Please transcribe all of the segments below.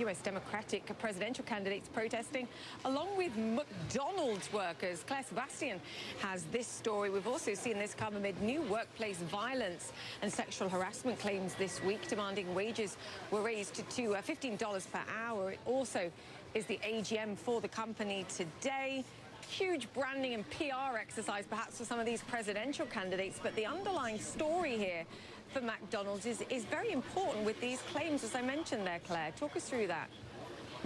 US Democratic presidential candidates protesting, along with McDonald's workers. Claire Sebastian has this story. We've also seen this come amid new workplace violence and sexual harassment claims this week, demanding wages were raised to $15 per hour. It also is the AGM for the company today. Huge branding and PR exercise, perhaps, for some of these presidential candidates. But the underlying story here for McDonald's is very important with these claims, as I mentioned there, Claire. Talk us through that.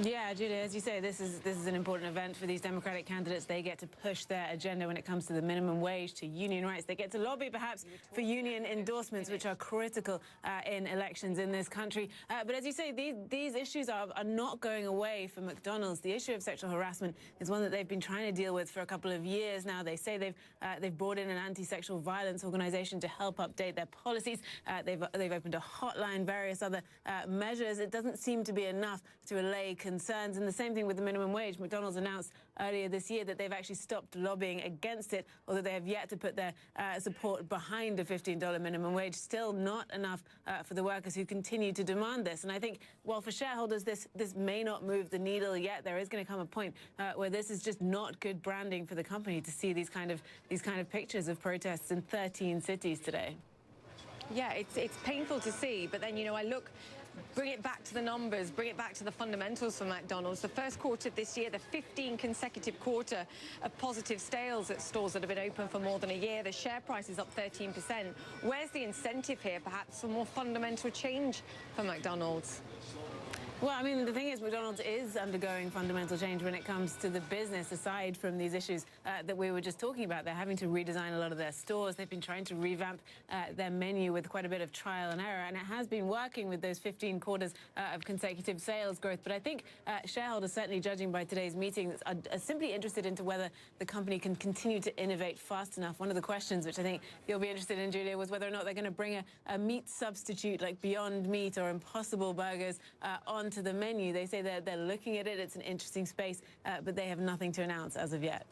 Yeah, Julia, as you say, this is an important event for these Democratic candidates. They get to push their agenda when it comes to the minimum wage, to union rights. They get to lobby, perhaps, for union endorsements, which are critical in elections in this country. But as you say, these issues are not going away for McDonald's. The issue of sexual harassment is one that they've been trying to deal with for a couple of years now. They say they've brought in an anti-sexual violence organization to help update their policies. They've opened a hotline, various other measures. It doesn't seem to be enough to allay concerns. And the same thing with the minimum wage. McDonald's announced earlier this year that they've actually stopped lobbying against it, although they have yet to put their support behind a $15 minimum wage. Still not enough for the workers who continue to demand this. And I think, while for shareholders this may not move the needle yet, there is going to come a point where this is just not good branding for the company to see these kind of pictures of protests in 13 cities today. Yeah, it's painful to see, but then, bring it back to the numbers, bring it back to the fundamentals for McDonald's. The first quarter of this year, the 15 consecutive quarter of positive sales at stores that have been open for more than a year. The share price is up 13%. Where's the incentive here, perhaps, for more fundamental change for McDonald's? Well, I mean, the thing is, McDonald's is undergoing fundamental change when it comes to the business, aside from these issues that we were just talking about. They're having to redesign a lot of their stores. They've been trying to revamp their menu with quite a bit of trial and error, and it has been working with those 15 quarters of consecutive sales growth. But I think shareholders, certainly judging by today's meeting, are simply interested into whether the company can continue to innovate fast enough. One of the questions, which I think you'll be interested in, Julia, was whether or not they're going to bring a meat substitute like Beyond Meat or Impossible Burgers onto the menu. They say they're looking at it. It's an interesting space, but they have nothing to announce as of yet.